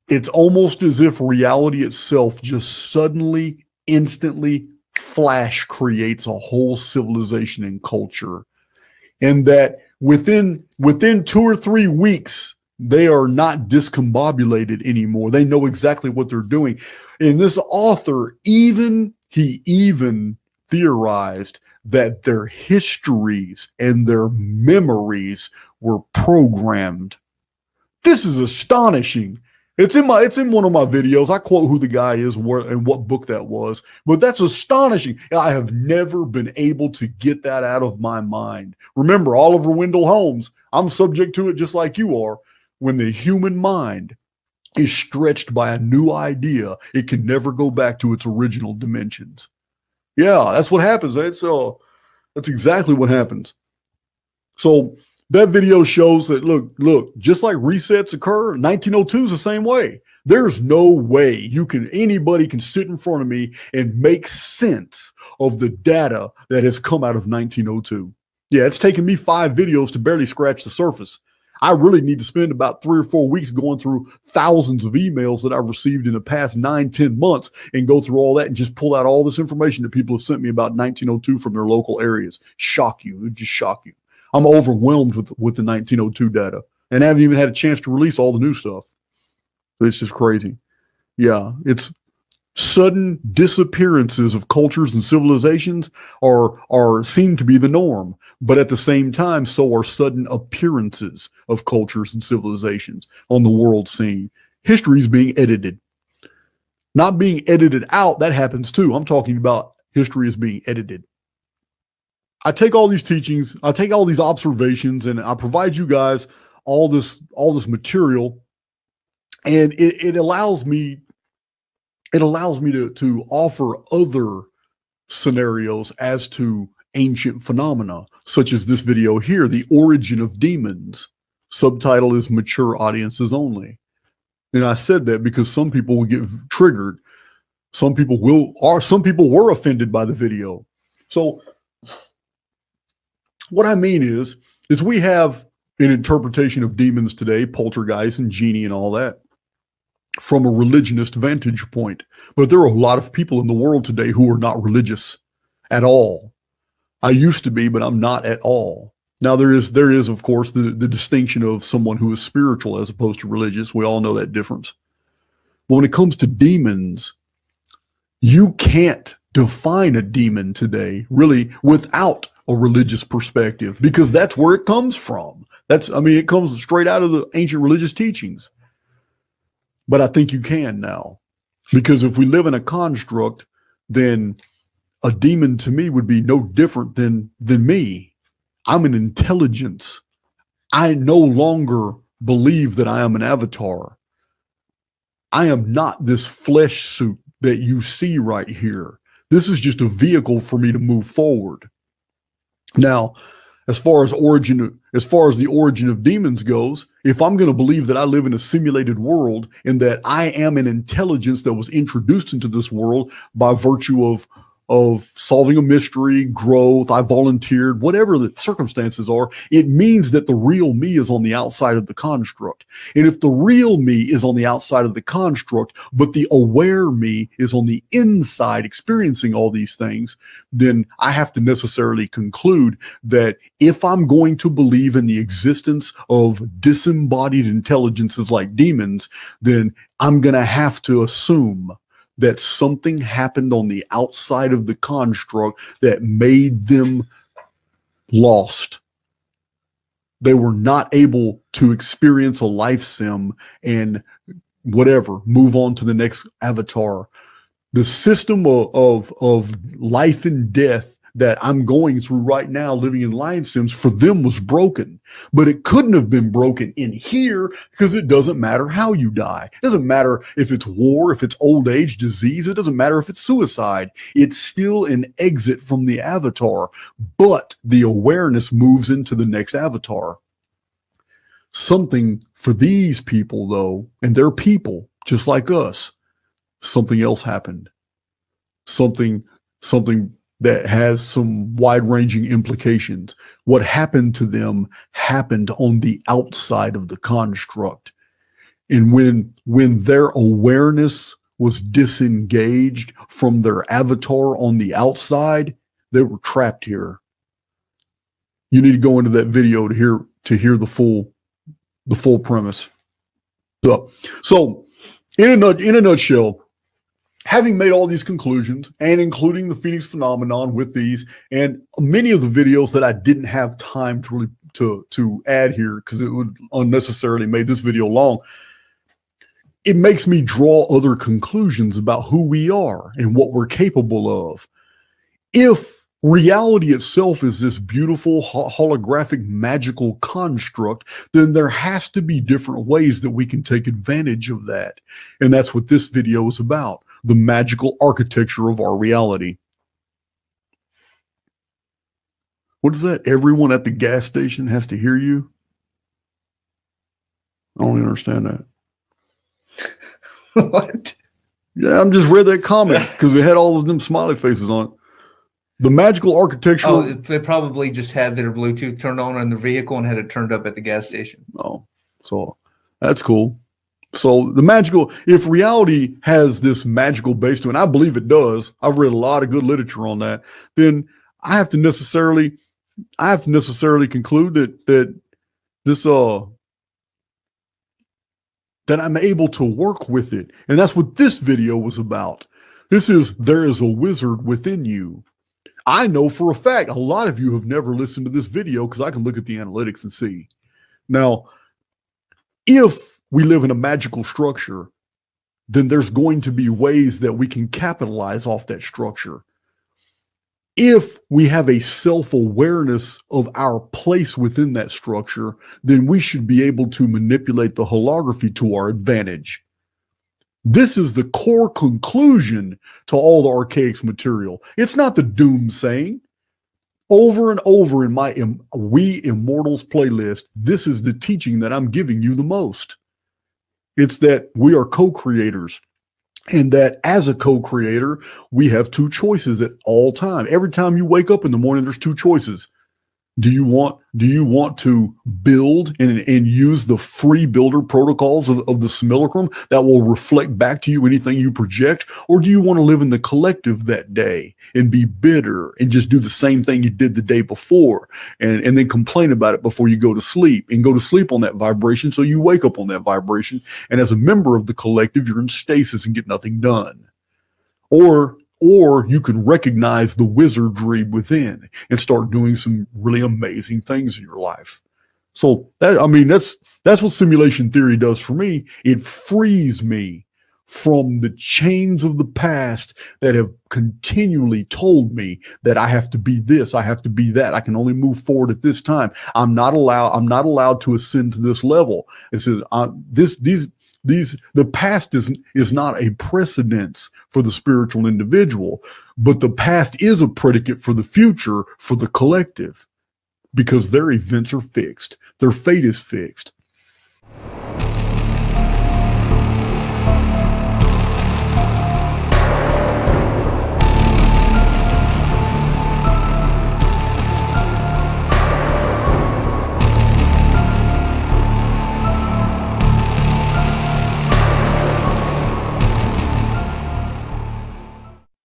S1: it's almost as if reality itself just suddenly, instantly, flash creates a whole civilization and culture. And that within 2 or 3 weeks, they are not discombobulated anymore. They know exactly what they're doing. And this author, he even theorized that their histories and their memories were programmed. This is astonishing. It's in one of my videos. I quote who the guy is and what book that was, but that's astonishing. I have never been able to get that out of my mind. Remember, Oliver Wendell Holmes, I'm subject to it just like you are. When the human mind is stretched by a new idea, it can never go back to its original dimensions. Yeah, that's what happens. Right? So that's exactly what happens. So that video shows that, look, just like resets occur, 1902 is the same way. There's no way anybody can sit in front of me and make sense of the data that has come out of 1902. Yeah, it's taken me 5 videos to barely scratch the surface. I really need to spend about 3 or 4 weeks going through thousands of emails that I've received in the past 9-10 months and go through all that and just pull out all this information that people have sent me about 1902 from their local areas. Shock you. It would just shock you. I'm overwhelmed with the 1902 data and haven't even had a chance to release all the new stuff. It's just crazy. Yeah, it's sudden disappearances of cultures and civilizations seem to be the norm, but at the same time, so are sudden appearances of cultures and civilizations on the world scene. History is being edited. Not being edited out, that happens too. I'm talking about history is being edited. I take all these teachings, I take all these observations, and I provide you guys all this material, and it allows me it allows me to offer other scenarios as to ancient phenomena, such as this video here, The Origin of Demons. Subtitle is Mature Audiences Only. And I said that because some people will get triggered. Some people were offended by the video. So what I mean is we have an interpretation of demons today, poltergeist and genie and all that, from a religionist vantage point. But there are a lot of people in the world today who are not religious at all. I used to be, but I'm not at all. Now there is of course the distinction of someone who is spiritual as opposed to religious. We all know that difference. But when it comes to demons, you can't define a demon today really without a religious perspective, because that's where it comes from. It comes straight out of the ancient religious teachings. But I think you can now, because if we live in a construct, then a demon to me would be no different than me. I'm an intelligence. I no longer believe that I am an avatar. I am not this flesh suit that you see right here. This is just a vehicle for me to move forward. Now, as far as the origin of demons goes, if I'm going to believe that I live in a simulated world and that I am an intelligence that was introduced into this world by virtue of solving a mystery, growth, I volunteered, whatever the circumstances are, it means that the real me is on the outside of the construct. And if the real me is on the outside of the construct, but the aware me is on the inside experiencing all these things, then I have to necessarily conclude that if I'm going to believe in the existence of disembodied intelligences like demons, then I'm going to have to assume that something happened on the outside of the construct that made them lost. They were not able to experience a life sim and whatever, move on to the next avatar. The system of life and death that I'm going through right now, living in life sims, for them was broken. But it couldn't have been broken in here, because it doesn't matter how you die. It doesn't matter if it's war, if it's old age, disease. It doesn't matter if it's suicide. It's still an exit from the avatar, but the awareness moves into the next avatar. Something for these people, though, and they're people just like us, something else happened. Something that has some wide-ranging implications. What happened to them happened on the outside of the construct. And when their awareness was disengaged from their avatar on the outside, they were trapped here. You need to go into that video to hear the full premise. So in a nutshell, having made all these conclusions and including the Phoenix phenomenon with these and many of the videos that I didn't have time to really to add here because it would unnecessarily make this video long, it makes me draw other conclusions about who we are and what we're capable of. If reality itself is this beautiful holographic magical construct, then there has to be different ways that we can take advantage of that. And that's what this video is about. The magical architecture of our reality. What is that? Everyone at the gas station has to hear you? I don't even understand that.
S2: What?
S1: Yeah, I just read that comment because it had all of them smiley faces on it. The magical architecture.
S2: Oh, they probably just had their Bluetooth turned on in the vehicle and had it turned up at the gas station.
S1: Oh, so that's cool. So the magical, if reality has this magical base to it, and I believe it does, I've read a lot of good literature on that, then I have to necessarily conclude that I'm able to work with it. And that's what this video was about. There is a wizard within you. I know for a fact a lot of you have never listened to this video because I can look at the analytics and see. Now, if we live in a magical structure, then there's going to be ways that we can capitalize off that structure. If we have a self-awareness of our place within that structure, then we should be able to manipulate the holography to our advantage. This is the core conclusion to all the archaics material. It's not the doomsaying. Over and over in my We Immortals playlist, this is the teaching that I'm giving you the most. It's that we are co-creators, and that as a co-creator, we have two choices at all time. Every time you wake up in the morning, there's two choices. Do you want to build and use the free builder protocols of the Simulacrum that will reflect back to you anything you project? Or do you want to live in the collective that day and be bitter and just do the same thing you did the day before and then complain about it before you go to sleep and go to sleep on that vibration so you wake up on that vibration? And as a member of the collective, you're in stasis and get nothing done. Or you can recognize the wizardry within and start doing some really amazing things in your life. So that's what simulation theory does for me. It frees me from the chains of the past that have continually told me that I have to be this, I have to be that. I can only move forward at this time. I'm not allowed to ascend to this level. It says the past is not a precedence for the spiritual individual, but the past is a predicate for the future for the collective, because their events are fixed. Their fate is fixed.